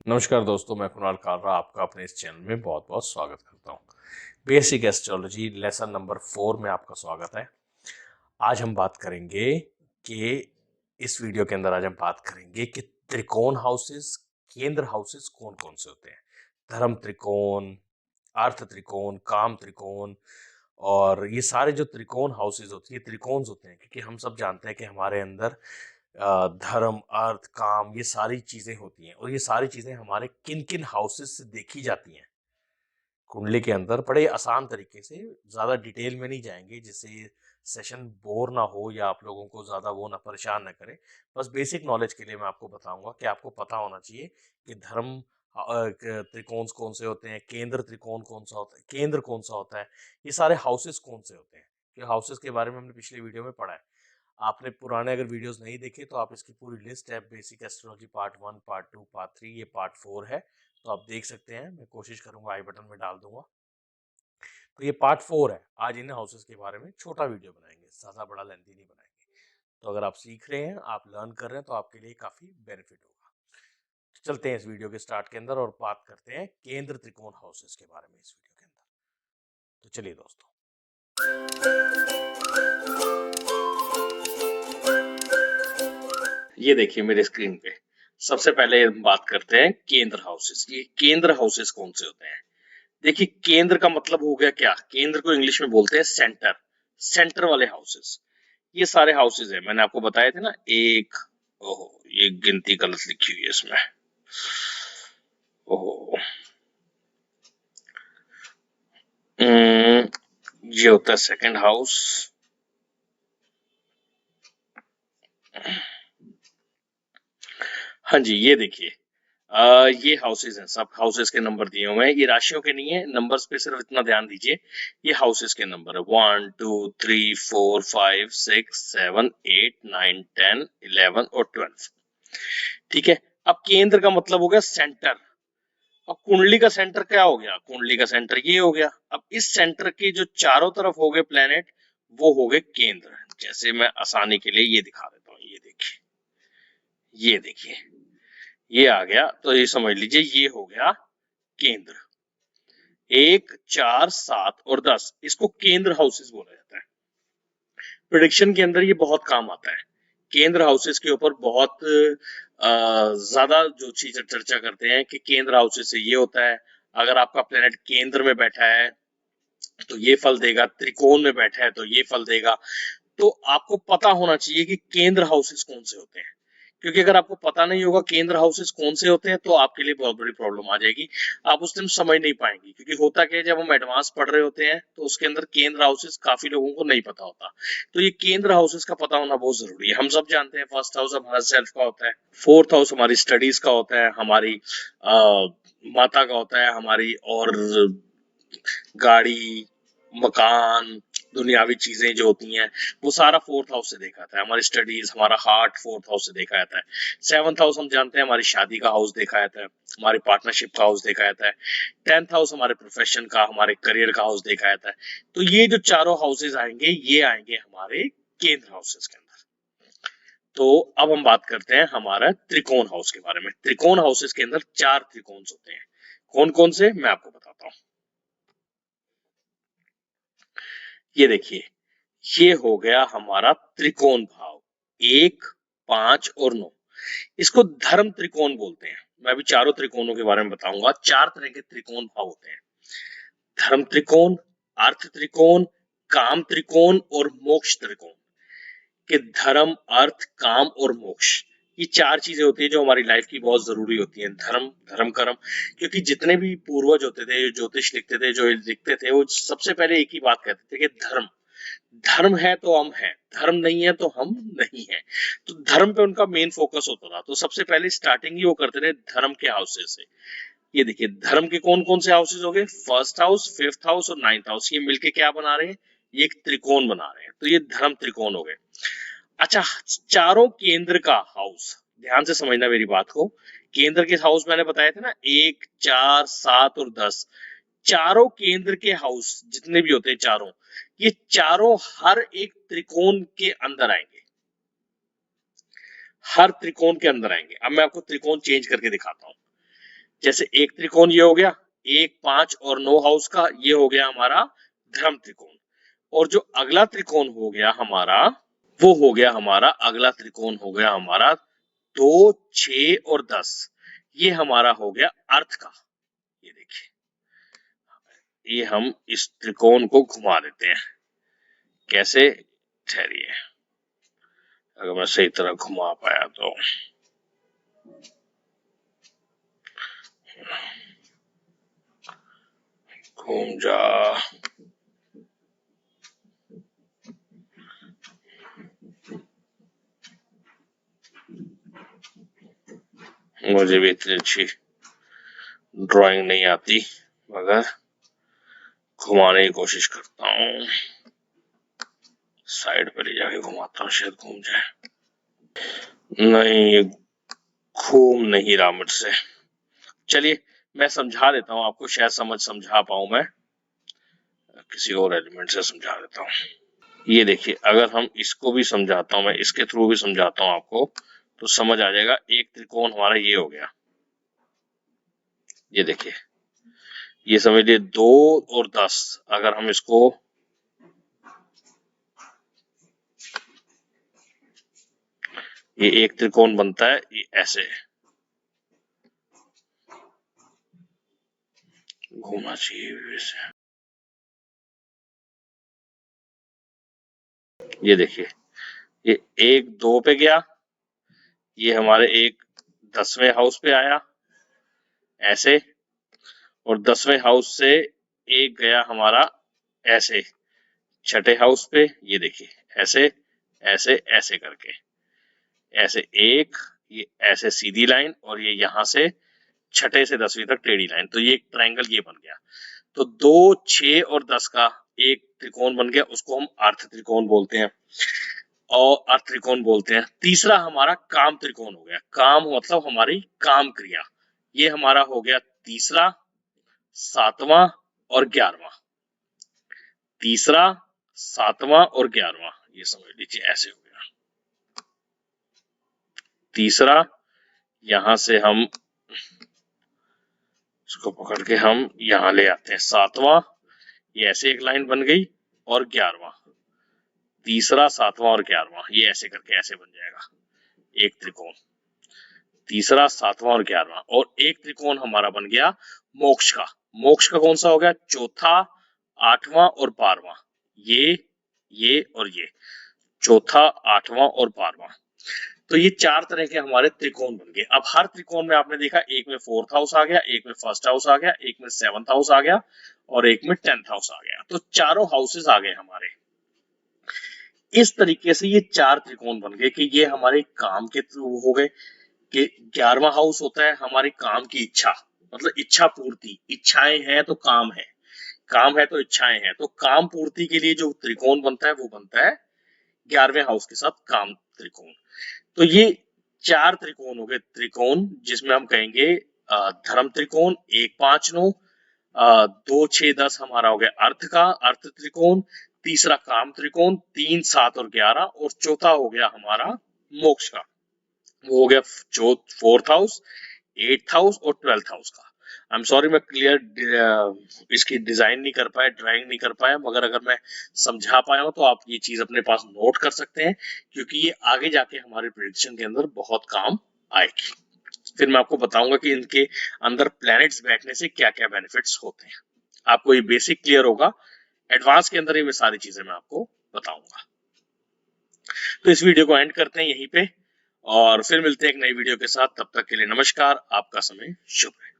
नमस्कार दोस्तों, मैं कुणाल कालरा आपका अपने इस चैनल में बहुत बहुत स्वागत करता हूँ। बेसिक एस्ट्रोलॉजी लेसन नंबर 4 में आपका स्वागत है। आज हम बात करेंगे कि इस वीडियो के अंदर आज हम बात करेंगे कि त्रिकोण हाउसेस, केंद्र हाउसेस कौन कौन से होते हैं। धर्म त्रिकोण, अर्थ त्रिकोण, काम त्रिकोण और ये सारे जो त्रिकोण हाउसेस होती है, त्रिकोण होते हैं, क्योंकि हम सब जानते हैं कि हमारे अंदर धर्म, अर्थ, काम ये सारी चीजें होती हैं और ये सारी चीजें हमारे किन किन हाउसेस से देखी जाती हैं कुंडली के अंदर। बड़े आसान तरीके से, ज्यादा डिटेल में नहीं जाएंगे जिससे सेशन बोर ना हो या आप लोगों को ज्यादा वो ना परेशान ना करे। बस बेसिक नॉलेज के लिए मैं आपको बताऊंगा कि आपको पता होना चाहिए कि धर्म त्रिकोण कौन से होते हैं, केंद्र त्रिकोण कौन सा होता है, केंद्र कौन सा होता है, ये सारे हाउसेस कौन से होते हैं। कि हाउसेस के बारे में हमने पिछले वीडियो में पढ़ा है। आपने पुराने अगर वीडियोस नहीं देखे तो आप इसकी पूरी लिस्ट है, basic astrology part 1, part 2, part 3, ये पार्ट 4 है, तो आप देख सकते हैं। मैं कोशिश करूंगा आई बटन में डाल दूंगा। तो ये पार्ट 4 है। आज इन हाउसेस के बारे में छोटा वीडियो बनाएंगे, ज्यादा बड़ा लेंथी नहीं बनाएंगे। तो अगर आप सीख रहे हैं, आप लर्न कर रहे हैं, तो आपके लिए काफी बेनिफिट होगा। तो चलते हैं इस वीडियो के स्टार्ट के अंदर और बात करते हैं केंद्र त्रिकोण हाउसेस के बारे में इस वीडियो के अंदर। तो चलिए दोस्तों, ये देखिए मेरे स्क्रीन पे। सबसे पहले हम बात करते हैं केंद्र हाउसेस। ये केंद्र हाउसेस कौन से होते हैं। देखिए, केंद्र का मतलब हो गया क्या, केंद्र को इंग्लिश में बोलते हैं सेंटर। सेंटर वाले हाउसेस, ये सारे हाउसेस है। मैंने आपको बताए थे ना, एक, ओहो ये गिनती गलत लिखी हुई है इसमें, ओहो ये होता है सेकंड हाउस। हाँ जी, ये देखिए, ये हाउसेस हैं, सब हाउसेस के नंबर दिए हुए हैं। ये राशियों के नहीं है, नंबर्स पे सिर्फ इतना ध्यान दीजिए। ये हाउसेस के नंबर है 1 2 3 4 5 6 7 8 9 10 11 और 12। ठीक है। अब केंद्र का मतलब हो गया सेंटर। अब कुंडली का सेंटर क्या हो गया, कुंडली का सेंटर ये हो गया। अब इस सेंटर के जो चारों तरफ हो गए प्लेनेट, वो हो गए केंद्र। जैसे मैं आसानी के लिए ये दिखा देता हूँ, ये देखिए, ये देखिए, ये आ गया। तो ये समझ लीजिए ये हो गया केंद्र। 1 4 7 और 10, इसको केंद्र हाउसेस बोला जाता है। प्रिडिक्शन के अंदर ये बहुत काम आता है। केंद्र हाउसेस के ऊपर बहुत ज्यादा जो चीज चर्चा करते हैं कि केंद्र हाउसेस से ये होता है, अगर आपका प्लेनेट केंद्र में बैठा है तो ये फल देगा, त्रिकोण में बैठा है तो ये फल देगा। तो आपको पता होना चाहिए कि केंद्र हाउसेस कौन से होते हैं, क्योंकि अगर आपको पता नहीं होगा केंद्र हाउसेस कौन से होते हैं तो आपके लिए बहुत बड़ी प्रॉब्लम आ जाएगी। आप उस दिन समझ नहीं पाएंगे, क्योंकि होता क्या है, जब हम एडवांस पढ़ रहे होते हैं तो उसके अंदर केंद्र हाउसेस काफी लोगों को नहीं पता होता। तो ये केंद्र हाउसेस का पता होना बहुत जरूरी है। हम सब जानते हैं फर्स्ट हाउस हमारा सेल्फ का होता है, फोर्थ हाउस हमारी स्टडीज का होता है, हमारी माता का होता है, हमारी और गाड़ी, मकान, दुनियावी चीजें जो होती हैं वो सारा फोर्थ हाउस से देखा जाता है। हमारी स्टडीज, हमारा हार्ट फोर्थ हाउस से देखा जाता है। सेवंथ हाउस हम जानते हैं हमारी शादी का हाउस देखा जाता है, हमारी पार्टनरशिप का हाउस देखा जाता है। 10th हाउस हमारे प्रोफेशन का, हमारे करियर का हाउस देखा जाता है। तो ये जो चारों हाउसेज आएंगे, ये आएंगे हमारे केंद्र हाउसेज के अंदर। तो अब हम बात करते हैं हमारा त्रिकोण हाउस के बारे में। त्रिकोण हाउसेज के अंदर 4 त्रिकोण होते हैं। कौन कौन से, मैं आपको बताता हूँ। ये देखिए, ये हो गया हमारा त्रिकोण भाव 1 5 और 9। इसको धर्म त्रिकोण बोलते हैं। मैं अभी चारों त्रिकोणों के बारे में बताऊंगा। 4 तरह के त्रिकोण भाव होते हैं, धर्म त्रिकोण, अर्थ त्रिकोण, काम त्रिकोण और मोक्ष त्रिकोण। कि धर्म, अर्थ, काम और मोक्ष, ये 4 चीजें होती है जो हमारी लाइफ की बहुत जरूरी होती हैं। धर्म, धर्म कर्म, क्योंकि जितने भी पूर्वज होते थे, ज्योतिष लिखते थे, जो लिखते थे, वो सबसे पहले एक ही बात कहते थे कि धर्म, धर्म है तो हम हैं, धर्म नहीं है तो हम नहीं है। तो धर्म पे उनका मेन फोकस होता था। तो सबसे पहले स्टार्टिंग ही वो करते थे धर्म के हाउसेस से। ये देखिए, धर्म के कौन कौन से हाउसेस हो गए, फर्स्ट हाउस, फिफ्थ हाउस और 9th हाउस, ये मिलके क्या बना रहे हैं, ये एक त्रिकोण बना रहे हैं। तो ये धर्म त्रिकोण हो गए। अच्छा, चारों केंद्र का हाउस, ध्यान से समझना मेरी बात को। केंद्र के हाउस मैंने बताए थे ना, 1 4 7 और 10। चारों केंद्र के हाउस जितने भी होते हैं चारों, ये चारों हर एक त्रिकोण के अंदर आएंगे, हर त्रिकोण के अंदर आएंगे। अब मैं आपको त्रिकोण चेंज करके दिखाता हूँ। जैसे एक त्रिकोण ये हो गया 1, 5 और 9 हाउस का, ये हो गया हमारा धर्म त्रिकोण। और जो अगला त्रिकोण हो गया हमारा, वो हो गया हमारा अगला त्रिकोण हो गया हमारा 2, 6 और 10। ये हमारा हो गया अर्थ का। ये देखिए, ये हम इस त्रिकोण को घुमा देते हैं। कैसे? ठहरिए, अगर मैं सही तरह घुमा पाया तो। घूम जा। मुझे भी इतनी अच्छी ड्राइंग नहीं आती, मगर घुमाने की कोशिश करता हूँ। साइड पर ले जाके घुमाता हूँ, शायद घूम जाए। नहीं, घूम नहीं रहा मुझसे। चलिए मैं समझा देता हूँ आपको, शायद समझा पाऊं मैं। किसी और एलिमेंट से समझा देता हूँ। ये देखिए, अगर हम इसको भी समझाता हूँ, मैं इसके थ्रू भी समझाता हूँ आपको, तो समझ आ जाएगा। एक त्रिकोण हमारा ये हो गया, ये देखिए, ये समझ लीजिए 2 और 10। अगर हम इसको ये एक त्रिकोण बनता है, ये ऐसे घूमना चाहिए वैसे। ये देखिए, ये 1, 2 पे गया, ये हमारे एक 10वें हाउस पे आया ऐसे, और 10वें हाउस से एक गया हमारा ऐसे 6ठे हाउस पे। ये देखिए, ऐसे ऐसे ऐसे करके, ऐसे एक, ये ऐसे सीधी लाइन, और ये यहां से 6ठे से 10वीं तक टेढ़ी लाइन। तो ये एक ट्रायंगल ये बन गया। तो 2, 6 और 10 का एक त्रिकोण बन गया, उसको हम अर्थ त्रिकोण बोलते हैं, और अर्थ त्रिकोण बोलते हैं। तीसरा हमारा काम त्रिकोण हो गया। काम मतलब हमारी काम क्रिया। ये हमारा हो गया तीसरा, 7वां और 11वां। तीसरा, 7वां और 11वां, ये समझ लीजिए ऐसे हो गया। तीसरा, यहां से हम इसको पकड़ के हम यहां ले आते हैं 7वां, ये ऐसे एक लाइन बन गई, और 11वां। तीसरा, 7वां और 11वां, ये ऐसे करके ऐसे बन जाएगा एक त्रिकोण। तीसरा, 7वां और 11वां, और एक त्रिकोण हमारा बन गया मोक्ष का। मोक्ष का कौन सा हो गया? चौथा, 8वां और 12वां। ये और ये चौथा, 8वां और 12वां। तो ये 4 तरह के हमारे त्रिकोण बन गए। अब हर त्रिकोण में आपने देखा, एक में 4th हाउस आ गया, एक में 1st हाउस आ गया, एक में 7th हाउस आ गया, और एक में 10th हाउस आ गया। तो चारों हाउसेस आ गए हमारे। इस तरीके से ये 4 त्रिकोण बन गए कि ये हमारे काम के थ्रू हो गए। कि 11वां हाउस होता है हमारे काम की इच्छा, मतलब इच्छा पूर्ति। इच्छाएं हैं तो काम है, काम है तो इच्छाएं हैं। तो काम पूर्ति के लिए जो त्रिकोण बनता है, वो बनता है 11वें हाउस के साथ काम त्रिकोण। तो ये 4 त्रिकोण हो गए। त्रिकोण जिसमें हम कहेंगे धर्म त्रिकोण 1, 5, 9, 2, 6, 10 हमारा हो गया अर्थ का, अर्थ त्रिकोण। तीसरा काम त्रिकोण, 3, 7 और 11, और चौथा हो गया हमारा मोक्ष का, वो हो गया 4th हाउस, 8th हाउस और 12th हाउस का। आई एम सॉरी, मैं क्लियर इसकी डिजाइन नहीं कर पाया, ड्राइंग नहीं कर पाया, मगर अगर मैं समझा पाया हूं तो आप ये चीज अपने पास नोट कर सकते हैं, क्योंकि ये आगे जाके हमारे प्रेडिक्शन के अंदर बहुत काम आएगी। फिर मैं आपको बताऊंगा कि इनके अंदर प्लैनेट्स बैठने से क्या क्या बेनिफिट्स होते हैं। आपको ये बेसिक क्लियर होगा, एडवांस के अंदर ये सारी चीजें मैं आपको बताऊंगा। तो इस वीडियो को एंड करते हैं यहीं पे, और फिर मिलते हैं एक नई वीडियो के साथ। तब तक के लिए नमस्कार, आपका समय शुभ रहे।